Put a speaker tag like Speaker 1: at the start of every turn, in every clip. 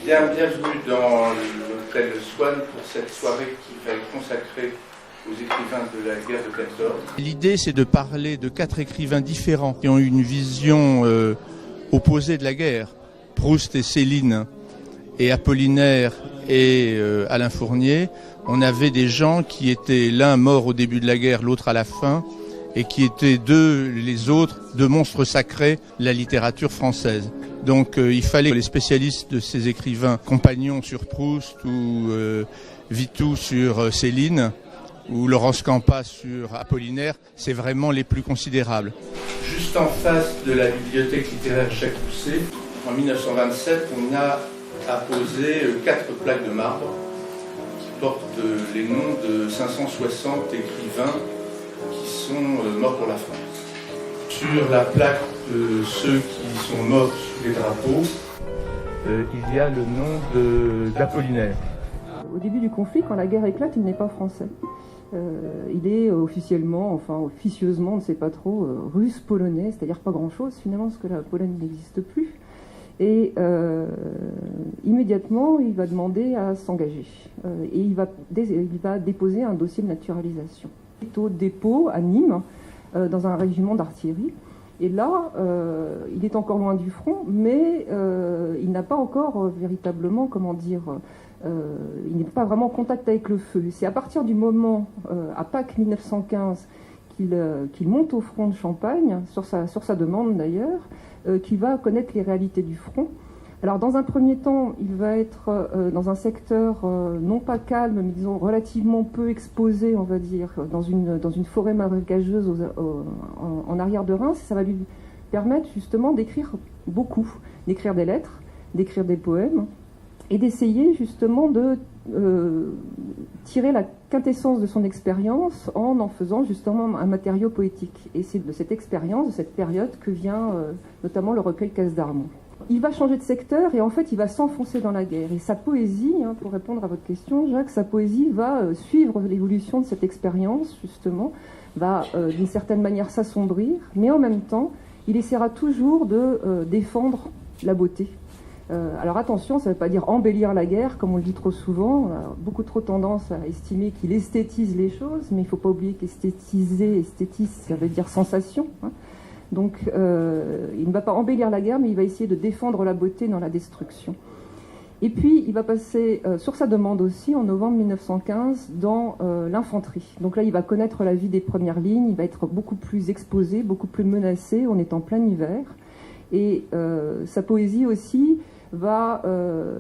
Speaker 1: Bien, bienvenue dans l'hôtel Swann pour cette soirée qui va être consacrée aux écrivains de la guerre de 14.
Speaker 2: L'idée, c'est de parler de 4 écrivains différents qui ont une vision opposée de la guerre. Proust et Céline, et Apollinaire et Alain Fournier. On avait des gens qui étaient l'un mort au début de la guerre, l'autre à la fin, et qui étaient les autres, deux monstres sacrés de la littérature française. Donc il fallait que les spécialistes de ces écrivains, Compagnon sur Proust ou Vitou sur Céline, ou Laurence Campas sur Apollinaire, c'est vraiment les plus considérables.
Speaker 1: Juste en face de la bibliothèque littéraire Jacques Pousset, en 1927, on a apposé 4 plaques de marbre qui portent les noms de 560 écrivains qui sont morts pour la France. Sur la plaque de ceux qui sont morts sous les drapeaux, il y a le nom d'Apollinaire.
Speaker 3: Au début du conflit, quand la guerre éclate, il n'est pas français. Il est officieusement, officieusement, on ne sait pas trop, russe, polonais, c'est-à-dire pas grand-chose finalement, parce que la Pologne n'existe plus. Et immédiatement, il va demander à s'engager. Et il va déposer un dossier de naturalisation. Il est au dépôt à Nîmes, dans un régiment d'artillerie. Et là, il est encore loin du front, mais il n'a pas encore véritablement, il n'est pas vraiment en contact avec le feu. C'est à partir du moment, à Pâques 1915, qu'il monte au front de Champagne, sur sa demande d'ailleurs, qu'il va connaître les réalités du front. Alors dans un premier temps, il va être dans un secteur non pas calme, mais disons relativement peu exposé, on va dire, dans une forêt marécageuse en arrière de Reims. Ça va lui permettre justement d'écrire beaucoup, d'écrire des lettres, d'écrire des poèmes, et d'essayer justement de tirer la quintessence de son expérience en faisant justement un matériau poétique. Et c'est de cette expérience, de cette période, que vient notamment le recueil Casse d'Armand. Il va changer de secteur et en fait il va s'enfoncer dans la guerre. Et sa poésie, pour répondre à votre question, Jacques, sa poésie va suivre l'évolution de cette expérience, justement, va d'une certaine manière s'assombrir, mais en même temps, il essaiera toujours de défendre la beauté. Alors attention, ça ne veut pas dire embellir la guerre, comme on le dit trop souvent. On a beaucoup trop tendance à estimer qu'il esthétise les choses, mais il ne faut pas oublier qu'esthétiser, ça veut dire sensation. Donc il ne va pas embellir la guerre, mais il va essayer de défendre la beauté dans la destruction. Et puis il va passer, sur sa demande aussi, en novembre 1915, dans l'infanterie. Donc là, il va connaître la vie des premières lignes, il va être beaucoup plus exposé, beaucoup plus menacé, on est en plein hiver. Et sa poésie aussi va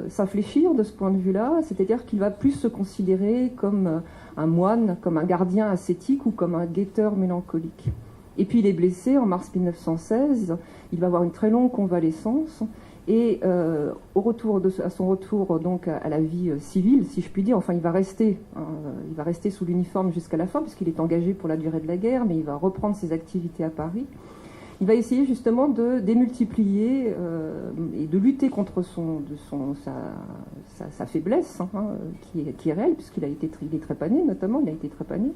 Speaker 3: s'infléchir de ce point de vue-là, c'est-à-dire qu'il va plus se considérer comme un moine, comme un gardien ascétique ou comme un guetteur mélancolique. Et puis il est blessé en mars 1916, il va avoir une très longue convalescence, et à son retour donc à la vie civile, si je puis dire, il va rester sous l'uniforme jusqu'à la fin, puisqu'il est engagé pour la durée de la guerre, mais il va reprendre ses activités à Paris. Il va essayer justement de démultiplier et de lutter contre sa faiblesse, qui est réelle, puisqu'il est trépané, notamment, il a été trépané.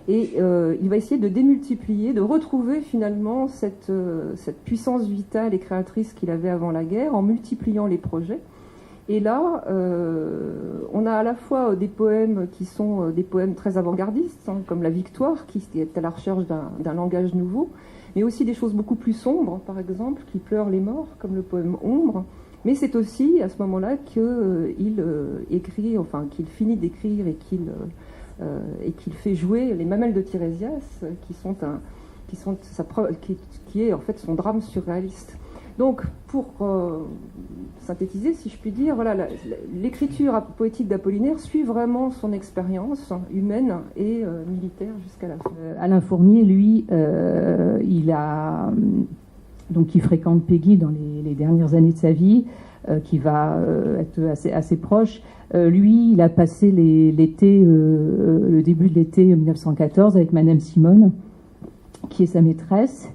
Speaker 3: Et il va essayer de démultiplier, de retrouver finalement cette puissance vitale et créatrice qu'il avait avant la guerre, en multipliant les projets. Et là, on a à la fois des poèmes qui sont des poèmes très avant-gardistes, comme La Victoire, qui est à la recherche d'un langage nouveau, mais aussi des choses beaucoup plus sombres, par exemple, qui pleurent les morts, comme le poème Ombre. Mais c'est aussi à ce moment-là qu'il écrit, qu'il finit d'écrire et qu'il fait jouer les Mamelles de Tirésias, qui est en fait son drame surréaliste. Donc, pour synthétiser, si je puis dire, voilà, l'écriture poétique d'Apollinaire suit vraiment son expérience humaine et militaire jusqu'à la fin.
Speaker 4: Alain Fournier, lui, il fréquente Péguy dans les dernières années de sa vie, qui va être assez proche. Lui, il a passé le début de l'été 1914 avec Madame Simone, qui est sa maîtresse.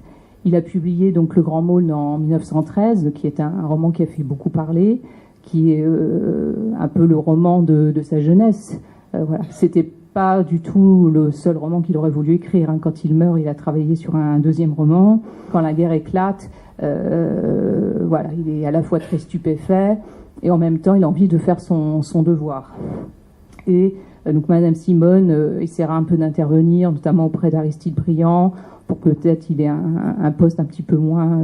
Speaker 4: Il a publié donc Le Grand Môle en 1913, qui est un roman qui a fait beaucoup parler, qui est un peu le roman de sa jeunesse. Voilà. C'était pas du tout le seul roman qu'il aurait voulu écrire. Quand il meurt, il a travaillé sur un deuxième roman. Quand la guerre éclate, voilà, il est à la fois très stupéfait et en même temps il a envie de faire son devoir. Et donc Madame Simone essaiera un peu d'intervenir, notamment auprès d'Aristide Briand, pour que peut-être il ait un poste un petit peu moins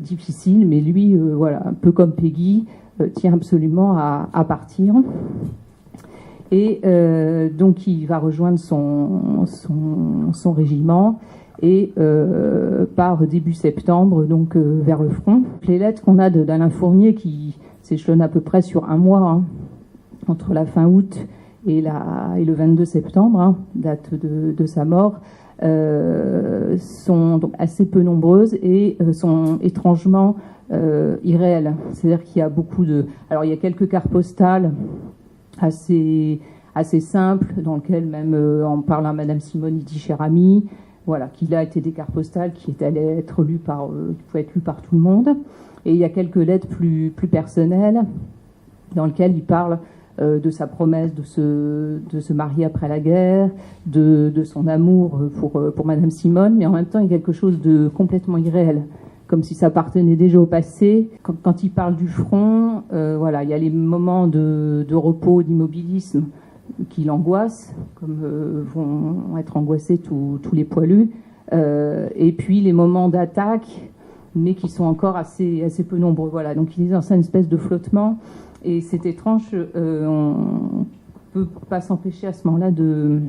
Speaker 4: difficile, mais lui, voilà, un peu comme Peggy, tient absolument à partir. Et donc il va rejoindre son régiment et part début septembre donc vers le front. Les lettres qu'on a d'Alain Fournier qui s'échelonnent à peu près sur un mois, hein, entre la fin août et le 22 septembre, hein, date de sa mort, sont donc assez peu nombreuses et sont étrangement irréelles. C'est-à-dire qu'il y a beaucoup de... Alors il y a quelques cartes postales assez simples, dans lesquelles même en parlant à Madame Simone, il dit cher ami, voilà, qu'il a été des cartes postales qui allaient être lues qui pouvaient être lues par tout le monde. Et il y a quelques lettres plus personnelles, dans lesquelles il parle de sa promesse de se marier après la guerre, de son amour pour Madame Simone, mais en même temps il y a quelque chose de complètement irréel, comme si ça appartenait déjà au passé. Quand il parle du front, voilà, il y a les moments de repos, d'immobilisme qui l'angoissent, comme vont être angoissés tous les poilus, et puis les moments d'attaque, mais qui sont encore assez peu nombreux. Voilà, donc il est dans une espèce de flottement. Et c'est étrange, on ne peut pas s'empêcher à ce moment-là de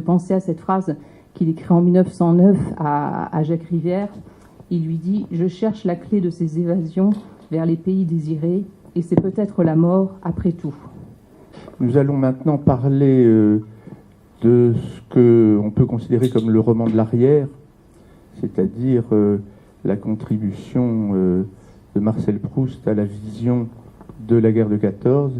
Speaker 4: penser à cette phrase qu'il écrit en 1909 à Jacques Rivière. Il lui dit « Je cherche la clé de ces évasions vers les pays désirés, et c'est peut-être la mort après tout. »
Speaker 2: Nous allons maintenant parler de ce qu'on peut considérer comme le roman de l'arrière, c'est-à-dire la contribution de Marcel Proust à la vision de la guerre de 14.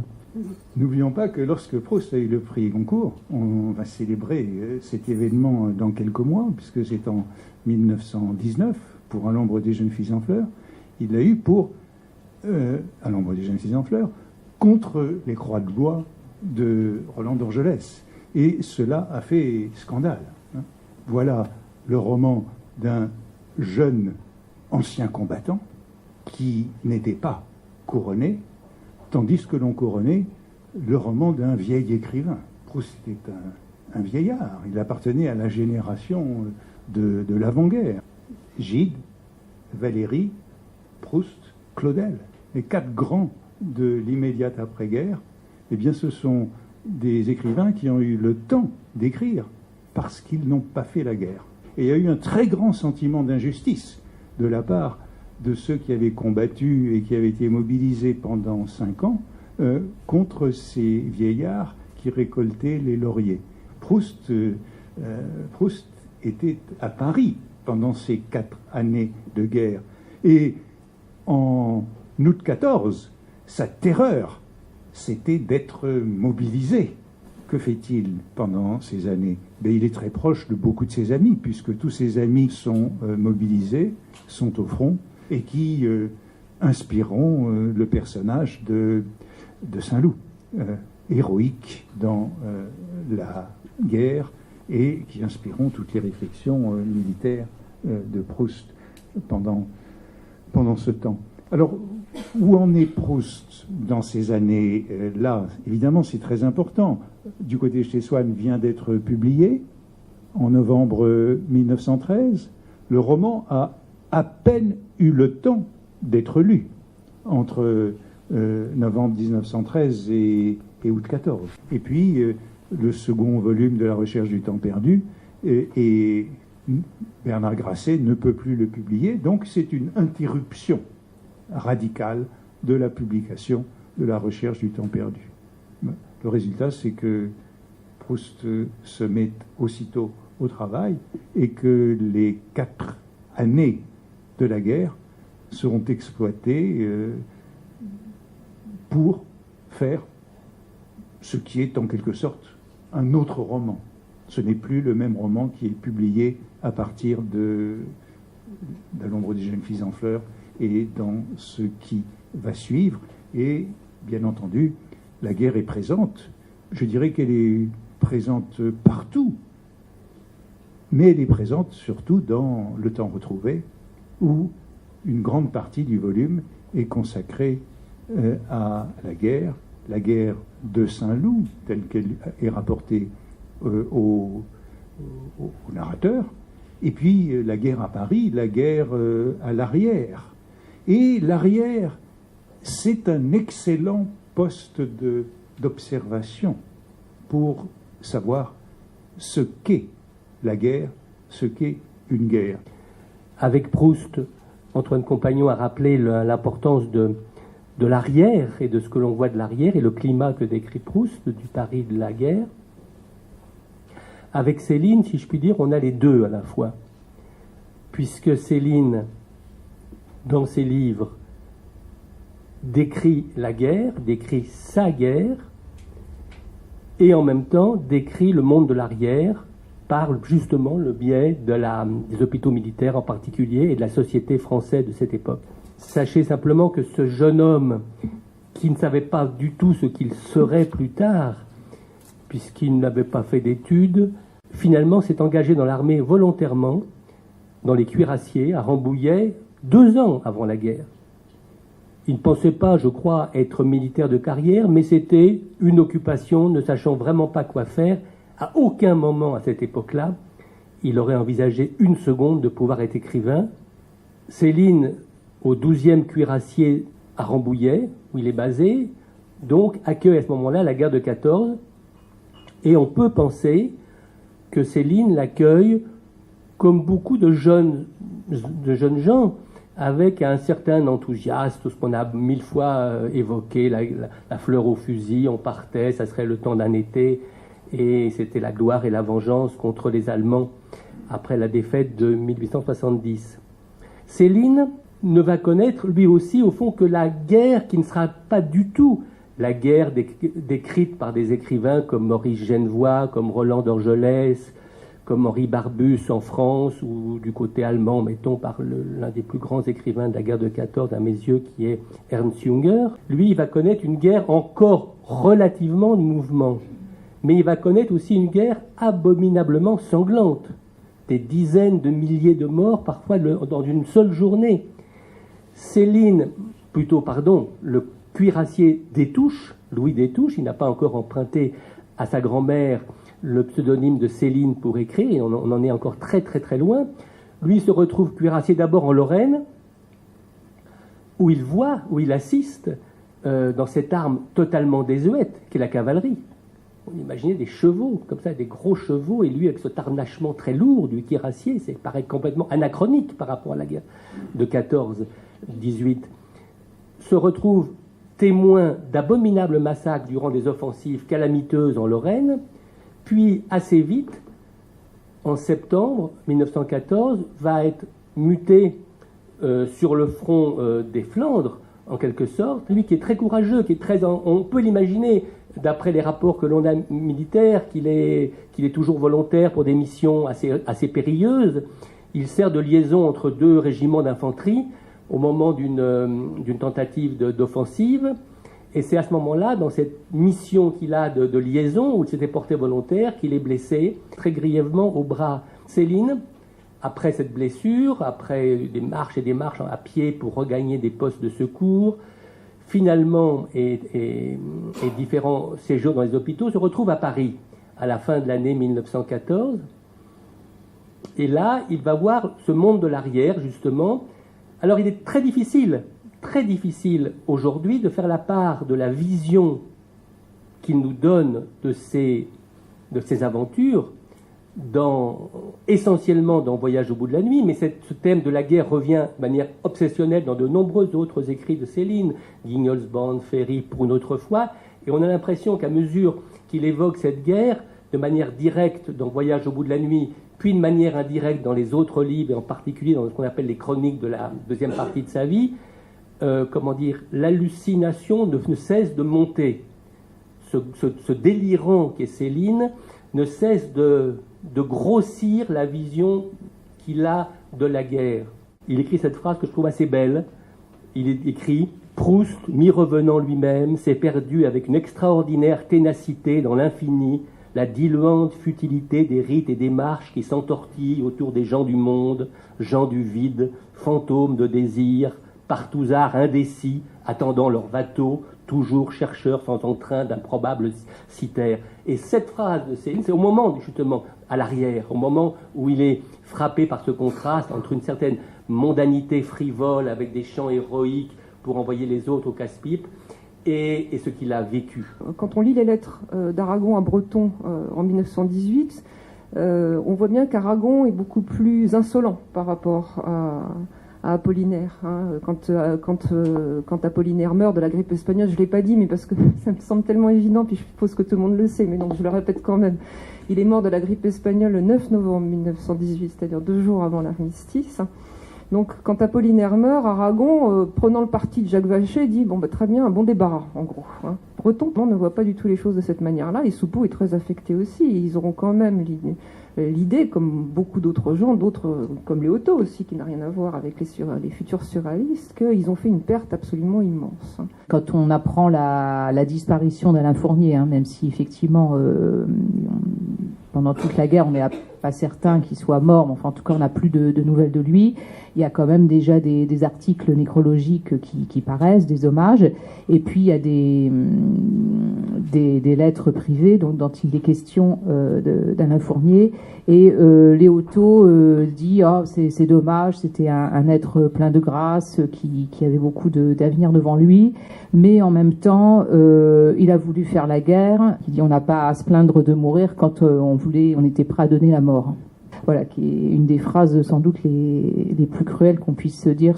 Speaker 5: N'oublions pas que lorsque Proust a eu le prix Goncourt, on va célébrer cet événement dans quelques mois, puisque c'est en 1919, pour À l'ombre des jeunes filles en fleurs. Il l'a eu pour À l'ombre des jeunes filles en fleurs, contre les croix de bois de Roland d'Orgelès. Et cela a fait scandale. Voilà le roman d'un jeune ancien combattant qui n'était pas couronné, tandis que l'on couronnait le roman d'un vieil écrivain. Proust était un vieillard, il appartenait à la génération de l'avant-guerre. Gide, Valéry, Proust, Claudel, les quatre grands de l'immédiate après-guerre, eh bien ce sont des écrivains qui ont eu le temps d'écrire parce qu'ils n'ont pas fait la guerre. Et il y a eu un très grand sentiment d'injustice de la part de ceux qui avaient combattu et qui avaient été mobilisés pendant 5 ans contre ces vieillards qui récoltaient les lauriers. Proust était à Paris pendant ces 4 années de guerre. Et en août 14, sa terreur, c'était d'être mobilisé. Que fait-il pendant ces années ? Ben, il est très proche de beaucoup de ses amis, puisque tous ses amis sont mobilisés, sont au front, et qui inspireront le personnage de Saint-Loup, héroïque dans la guerre, et qui inspireront toutes les réflexions militaires de Proust pendant ce temps. Alors, où en est Proust dans ces années-là ? Évidemment, c'est très important. Du côté de chez Swann vient d'être publié en novembre 1913. Le roman a à peine eu le temps d'être lu entre novembre 1913 et août 14. Et puis, le second volume de La Recherche du temps perdu, et Bernard Grasset ne peut plus le publier, donc c'est une interruption radicale de la publication de La Recherche du temps perdu. Le résultat, c'est que Proust se met aussitôt au travail et que les 4 années de la guerre seront exploitées pour faire ce qui est en quelque sorte un autre roman. Ce n'est plus le même roman qui est publié à partir de l'ombre des jeunes filles en fleurs et dans ce qui va suivre. Et bien entendu, la guerre est présente. Je dirais qu'elle est présente partout, mais elle est présente surtout dans Le Temps retrouvé, où une grande partie du volume est consacrée à la guerre de Saint-Loup, telle qu'elle est rapportée au narrateur, et puis la guerre à Paris, la guerre à l'arrière. Et l'arrière, c'est un excellent poste d'observation pour savoir ce qu'est la guerre, ce qu'est une guerre.
Speaker 6: Avec Proust, Antoine Compagnon a rappelé l'importance de l'arrière et de ce que l'on voit de l'arrière et le climat que décrit Proust du Paris de la guerre. Avec Céline, si je puis dire, on a les deux à la fois, puisque Céline, dans ses livres, décrit la guerre, décrit sa guerre, et en même temps décrit le monde de l'arrière par justement le biais des hôpitaux militaires en particulier et de la société française de cette époque. Sachez simplement que ce jeune homme qui ne savait pas du tout ce qu'il serait plus tard, puisqu'il n'avait pas fait d'études, finalement s'est engagé dans l'armée volontairement, dans les cuirassiers, à Rambouillet, 2 ans avant la guerre. Il ne pensait pas, je crois, être militaire de carrière, mais c'était une occupation, ne sachant vraiment pas quoi faire. À aucun moment à cette époque-là, il aurait envisagé une seconde de pouvoir être écrivain. Céline, au 12e cuirassier à Rambouillet, où il est basé, donc accueille à ce moment-là la guerre de 14, et on peut penser que Céline l'accueille comme beaucoup de jeunes gens, avec un certain enthousiasme, tout ce qu'on a 1000 fois évoqué, la fleur au fusil, on partait, ça serait le temps d'un été, et c'était la gloire et la vengeance contre les Allemands après la défaite de 1870. Céline ne va connaître, lui aussi, au fond, que la guerre qui ne sera pas du tout la guerre décrite par des écrivains comme Maurice Genevoix, comme Roland d'Orgelès, comme Henri Barbus en France, ou du côté allemand, mettons, par l'un des plus grands écrivains de la guerre de 14, à mes yeux, qui est Ernst Junger. Lui, il va connaître une guerre encore relativement de mouvement, mais il va connaître aussi une guerre abominablement sanglante. Des dizaines de milliers de morts, parfois dans une seule journée. Le cuirassier Destouches, Louis Destouches, il n'a pas encore emprunté à sa grand-mère le pseudonyme de Céline pour écrire, et on en est encore très très très loin. Lui se retrouve cuirassier d'abord en Lorraine, où il assiste dans cette arme totalement désuète, qui est la cavalerie. On imaginait des chevaux, comme ça, des gros chevaux, et lui, avec ce harnachement très lourd du cuirassier, ça paraît complètement anachronique par rapport à la guerre de 14-18, se retrouve témoin d'abominables massacres durant des offensives calamiteuses en Lorraine, puis assez vite, en septembre 1914, va être muté sur le front des Flandres, en quelque sorte, lui qui est très courageux, on peut l'imaginer, d'après les rapports que l'on a militaires, qu'il est toujours volontaire pour des missions assez périlleuses. Il sert de liaison entre 2 régiments d'infanterie au moment d'une tentative d'offensive. Et c'est à ce moment-là, dans cette mission qu'il a de liaison, où il s'était porté volontaire, qu'il est blessé très grièvement au bras. Céline, après cette blessure, après des marches et des marches à pied pour regagner des postes de secours, finalement, et différents séjours dans les hôpitaux, se retrouve à Paris à la fin de l'année 1914. Et là, il va voir ce monde de l'arrière, justement. Alors, il est très difficile aujourd'hui de faire la part de la vision qu'il nous donne de ces aventures, essentiellement dans Voyage au bout de la nuit, mais ce thème de la guerre revient de manière obsessionnelle dans de nombreux autres écrits de Céline, Guignolsband, Ferry, pour une autre fois, et on a l'impression qu'à mesure qu'il évoque cette guerre, de manière directe dans Voyage au bout de la nuit, puis de manière indirecte dans les autres livres, et en particulier dans ce qu'on appelle les chroniques de la deuxième partie de sa vie, l'hallucination ne cesse de monter. Ce délirant qu'est Céline ne cesse de grossir la vision qu'il a de la guerre. Il écrit cette phrase que je trouve assez belle. Il écrit « Proust, mi-revenant lui-même, s'est perdu avec une extraordinaire ténacité dans l'infini, la diluante futilité des rites et des marches qui s'entortillent autour des gens du monde, gens du vide, fantômes de désir, partouzards indécis, attendant leur bateau, toujours chercheurs sans entrain d'improbables citerres. Et cette phrase, c'est au moment, justement, à l'arrière, au moment où il est frappé par ce contraste entre une certaine mondanité frivole avec des chants héroïques pour envoyer les autres au casse-pipe, et ce qu'il a vécu.
Speaker 3: Quand on lit les lettres d'Aragon à Breton en 1918, on voit bien qu'Aragon est beaucoup plus insolent par rapport à Apollinaire. Quand Apollinaire meurt de la grippe espagnole, je ne l'ai pas dit, mais parce que ça me semble tellement évident, puis je suppose que tout le monde le sait, mais donc je le répète quand même. Il est mort de la grippe espagnole le 9 novembre 1918, c'est-à-dire 2 jours avant l'armistice. Donc, quand Apollinaire meurt, Aragon, prenant le parti de Jacques Vacher, dit bon, très bien, un bon débarras, en gros. Breton ne voit pas du tout les choses de cette manière-là, et Soupeau est très affecté aussi. Ils auront quand même l'idée, comme beaucoup d'autres gens, d'autres comme Léoto aussi, qui n'a rien à voir avec les futurs surréalistes, qu'ils ont fait une perte absolument immense.
Speaker 4: Quand on apprend la disparition d'Alain Fournier, même si effectivement pendant toute la guerre on n'est pas certain qu'il soit mort, mais enfin en tout cas on n'a plus de nouvelles de lui, il y a quand même déjà des articles nécrologiques qui paraissent, des hommages, et puis il y a des lettres privées dont il est question d'Alain Fournier, et Léoto dit c'est dommage, c'était un être plein de grâce qui avait beaucoup d'avenir devant lui, mais en même temps il a voulu faire la guerre. Il dit on n'a pas à se plaindre de mourir quand on était prêt à donner la mort. Voilà, qui est une des phrases sans doute les plus cruelles qu'on puisse se dire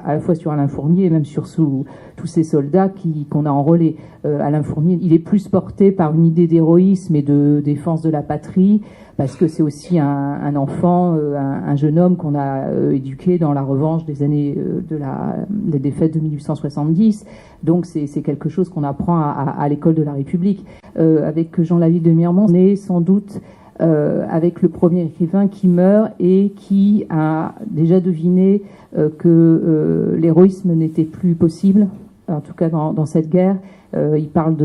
Speaker 4: à la fois sur Alain Fournier et même sur tous ces soldats qu'on a enrôlés. Alain Fournier, il est plus porté par une idée d'héroïsme et de défense de la patrie, parce que c'est aussi un enfant, un jeune homme qu'on a éduqué dans la revanche des années des défaites de 1870. Donc c'est quelque chose qu'on apprend à l'école de la République. Avec Jean Laville de Mirmont, on est sans doute avec le premier écrivain qui meurt et qui a déjà deviné que l'héroïsme n'était plus possible, en tout cas dans cette guerre. Il parle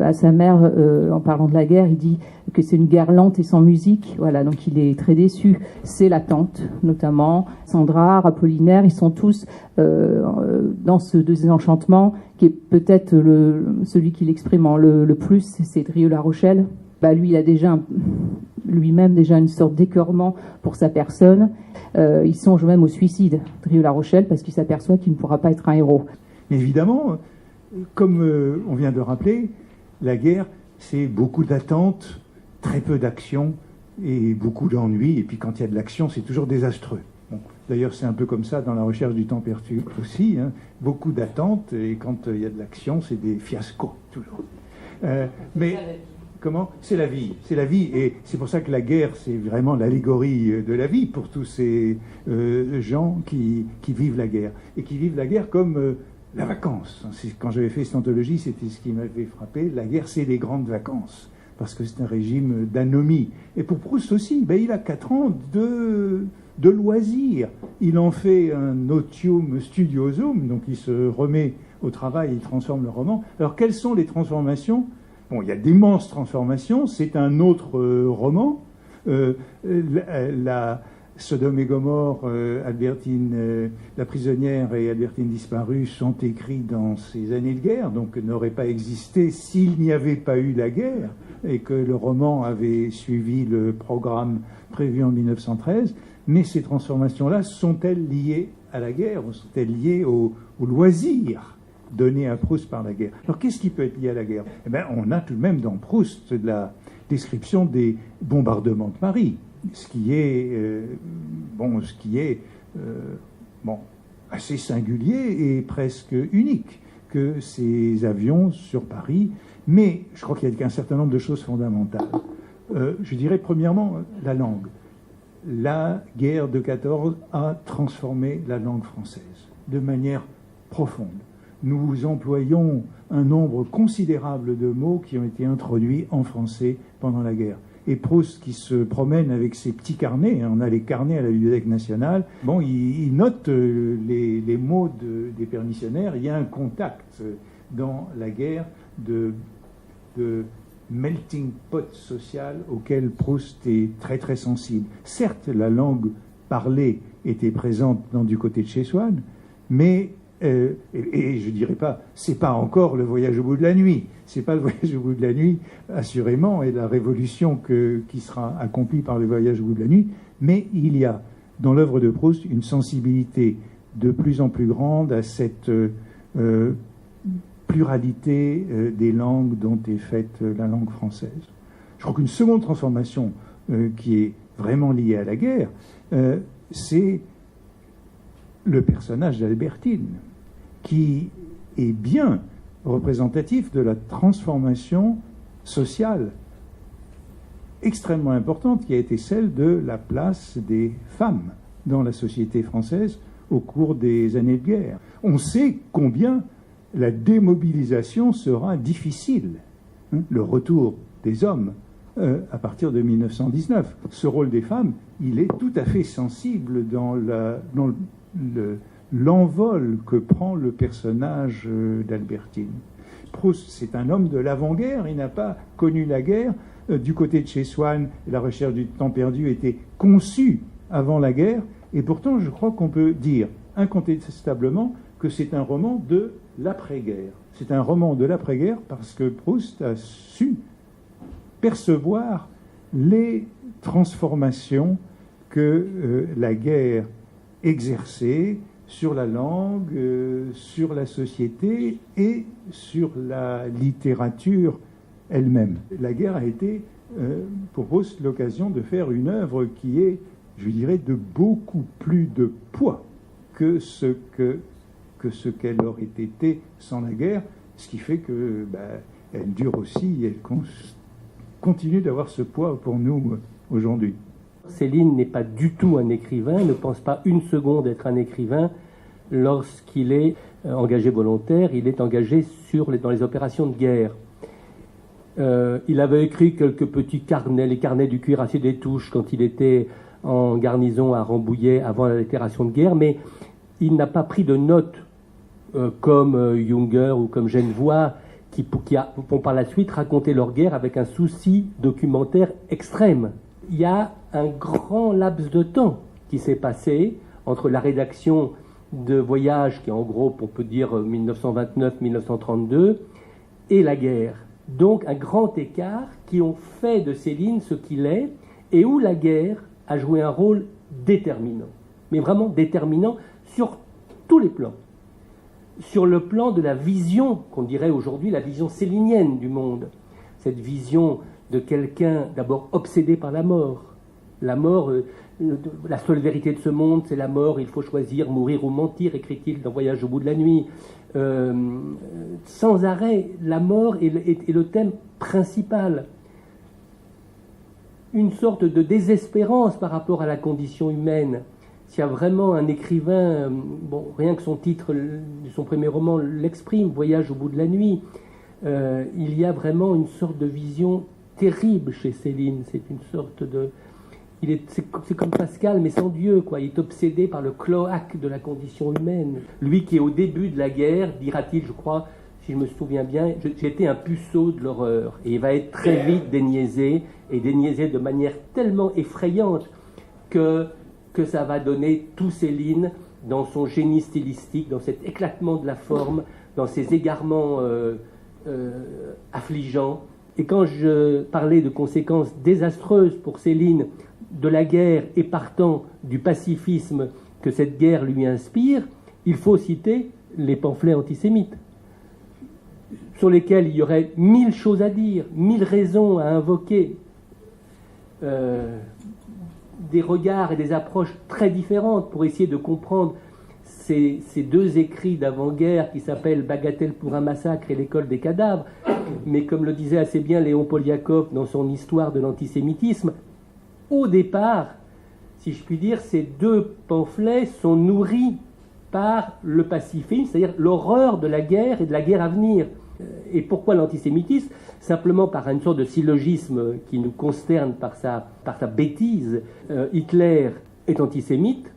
Speaker 4: à sa mère, en parlant de la guerre, il dit que c'est une guerre lente et sans musique. Voilà, donc il est très déçu. C'est la tante, notamment. Sandra, Apollinaire, ils sont tous dans ce désenchantement qui est peut-être celui qui l'exprime le plus, c'est Drieux-La Rochelle. Lui, il a lui-même déjà une sorte d'écœurement pour sa personne. Il songe même au suicide, Drieux-La Rochelle, parce qu'il s'aperçoit qu'il ne pourra pas être un héros.
Speaker 5: Évidemment, comme on vient de rappeler, la guerre, c'est beaucoup d'attentes, très peu d'action et beaucoup d'ennuis. Et puis quand il y a de l'action, c'est toujours désastreux. Bon, d'ailleurs, c'est un peu comme ça dans la recherche du temps perdu aussi. Beaucoup d'attentes et quand il y a de l'action, c'est des fiascos, toujours. Mais comment ? C'est la vie. C'est la vie. Et c'est pour ça que la guerre, c'est vraiment l'allégorie de la vie pour tous ces gens qui vivent la guerre. Et qui vivent la guerre comme la vacance. Quand j'avais fait cette anthologie, c'était ce qui m'avait frappé. La guerre, c'est les grandes vacances. Parce que c'est un régime d'anomie. Et pour Proust aussi, il a 4 ans de loisirs. Il en fait un otium studiosum, donc il se remet au travail, il transforme le roman. Alors, quelles sont les transformations ? Bon, il y a d'immenses transformations. C'est un autre roman. La Sodome et Gomorrhe, Albertine, la prisonnière et Albertine disparue sont écrits dans ces années de guerre, donc n'auraient pas existé s'il n'y avait pas eu la guerre et que le roman avait suivi le programme prévu en 1913. Mais ces transformations-là, sont-elles liées à la guerre ou sont-elles liées au loisir donné à Proust par la guerre? Alors qu'est-ce qui peut être lié à la guerre ? On a tout de même dans Proust de la description des bombardements de Paris, ce qui est assez singulier et presque unique que ces avions sur Paris. Mais je crois qu'il y a un certain nombre de choses fondamentales. Je dirais premièrement la langue. La guerre de 14 a transformé la langue française de manière profonde. Nous employons un nombre considérable de mots qui ont été introduits en français pendant la guerre. Et Proust, qui se promène avec ses petits carnets, on a les carnets à la Bibliothèque nationale, il note les mots des permissionnaires. Il y a un contact dans la guerre de melting pot social auquel Proust est très très sensible. Certes, la langue parlée était présente du côté de chez Swann, mais et je dirais pas, c'est pas encore le voyage au bout de la nuit. C'est pas le voyage au bout de la nuit, assurément, et la révolution qui sera accomplie par le voyage au bout de la nuit. Mais il y a dans l'œuvre de Proust une sensibilité de plus en plus grande à cette pluralité des langues dont est faite la langue française. Je crois qu'une seconde transformation qui est vraiment liée à la guerre, c'est le personnage d'Albertine, qui est bien représentatif de la transformation sociale extrêmement importante qui a été celle de la place des femmes dans la société française au cours des années de guerre. On sait combien la démobilisation sera difficile, le retour des hommes à partir de 1919. Ce rôle des femmes, il est tout à fait sensible dans l'envol que prend le personnage d'Albertine. Proust, c'est un homme de l'avant-guerre, il n'a pas connu la guerre. Du côté de chez Swann, la recherche du temps perdu était conçue avant la guerre, et pourtant je crois qu'on peut dire incontestablement que c'est un roman de l'après-guerre. C'est un roman de l'après-guerre parce que Proust a su percevoir les transformations que la guerre exerçait sur la langue, sur la société et sur la littérature elle-même. La guerre a été, pour Proust, l'occasion de faire une œuvre qui est, je dirais, de beaucoup plus de poids que ce qu'elle aurait été sans la guerre, ce qui fait que elle dure aussi, elle continue d'avoir ce poids pour nous aujourd'hui.
Speaker 6: Céline n'est pas du tout un écrivain, ne pense pas une seconde être un écrivain. Lorsqu'il est engagé volontaire, il est engagé dans les opérations de guerre. Il avait écrit quelques petits carnets, les carnets du cuirassier des Touches, quand il était en garnison à Rambouillet avant la déclaration de guerre, mais il n'a pas pris de notes comme Junger ou comme Genevoix, qui vont par la suite raconter leur guerre avec un souci documentaire extrême. Il y a un grand laps de temps qui s'est passé entre la rédaction de Voyage, qui est en gros, on peut dire 1929-1932, et la guerre. Donc un grand écart qui ont fait de Céline ce qu'il est, et où la guerre a joué un rôle déterminant, mais vraiment déterminant sur tous les plans. Sur le plan de la vision, qu'on dirait aujourd'hui la vision célinienne du monde, cette vision de quelqu'un d'abord obsédé par la mort. La mort, la seule vérité de ce monde, c'est la mort, il faut choisir mourir ou mentir, écrit-il dans Voyage au bout de la nuit. Sans arrêt, la mort est le thème principal. Une sorte de désespérance par rapport à la condition humaine. S'il y a vraiment un écrivain, rien que son titre de son premier roman l'exprime, Voyage au bout de la nuit, il y a vraiment une sorte de vision terrible chez Céline. C'est une sorte de... C'est comme Pascal, mais sans Dieu, quoi. Il est obsédé par le cloaque de la condition humaine. Lui qui est au début de la guerre, dira-t-il, je crois, si je me souviens bien, j'ai été un puceau de l'horreur. Et il va être très vite déniaisé, et déniaisé de manière tellement effrayante que ça va donner tout Céline dans son génie stylistique, dans cet éclatement de la forme, dans ses égarements affligeants. Et quand je parlais de conséquences désastreuses pour Céline de la guerre et partant du pacifisme que cette guerre lui inspire, il faut citer les pamphlets antisémites, sur lesquels il y aurait 1000 choses à dire, 1000 raisons à invoquer, des regards et des approches très différentes pour essayer de comprendre ces deux écrits d'avant-guerre qui s'appellent Bagatelle pour un massacre et L'école des cadavres. Mais comme le disait assez bien Léon Poliakov dans son Histoire de l'antisémitisme, au départ, si je puis dire, ces deux pamphlets sont nourris par le pacifisme, c'est-à-dire l'horreur de la guerre et de la guerre à venir. Et pourquoi l'antisémitisme ? Simplement par une sorte de syllogisme qui nous consterne par sa bêtise. Hitler est antisémite,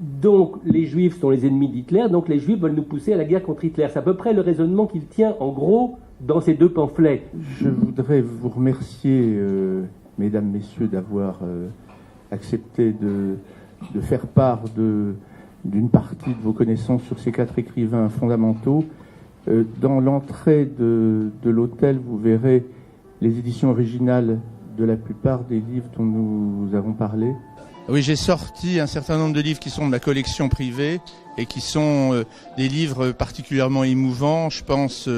Speaker 6: donc les juifs sont les ennemis d'Hitler, donc les juifs veulent nous pousser à la guerre contre Hitler. C'est à peu près le raisonnement qu'il tient en gros dans ces deux pamphlets.
Speaker 2: Je voudrais vous remercier, mesdames, messieurs, d'avoir accepté de faire part d'une partie de vos connaissances sur ces 4 écrivains fondamentaux. Dans l'entrée de l'hôtel, vous verrez les éditions originales de la plupart des livres dont nous avons parlé. Oui, j'ai sorti un certain nombre de livres qui sont de ma collection privée et qui sont des livres particulièrement émouvants. Je pense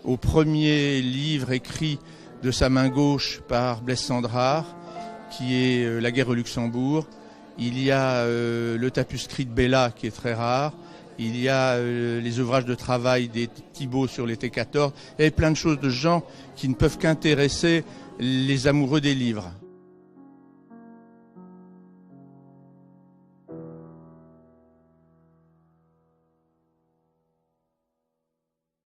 Speaker 2: au premier livre écrit de sa main gauche par Blaise Cendrars, qui est La guerre au Luxembourg. Il y a le Tapuscrit de Bella, qui est très rare. Il y a les ouvrages de travail des Thibault sur les T14. Il y a plein de choses de gens qui ne peuvent qu'intéresser les amoureux des livres.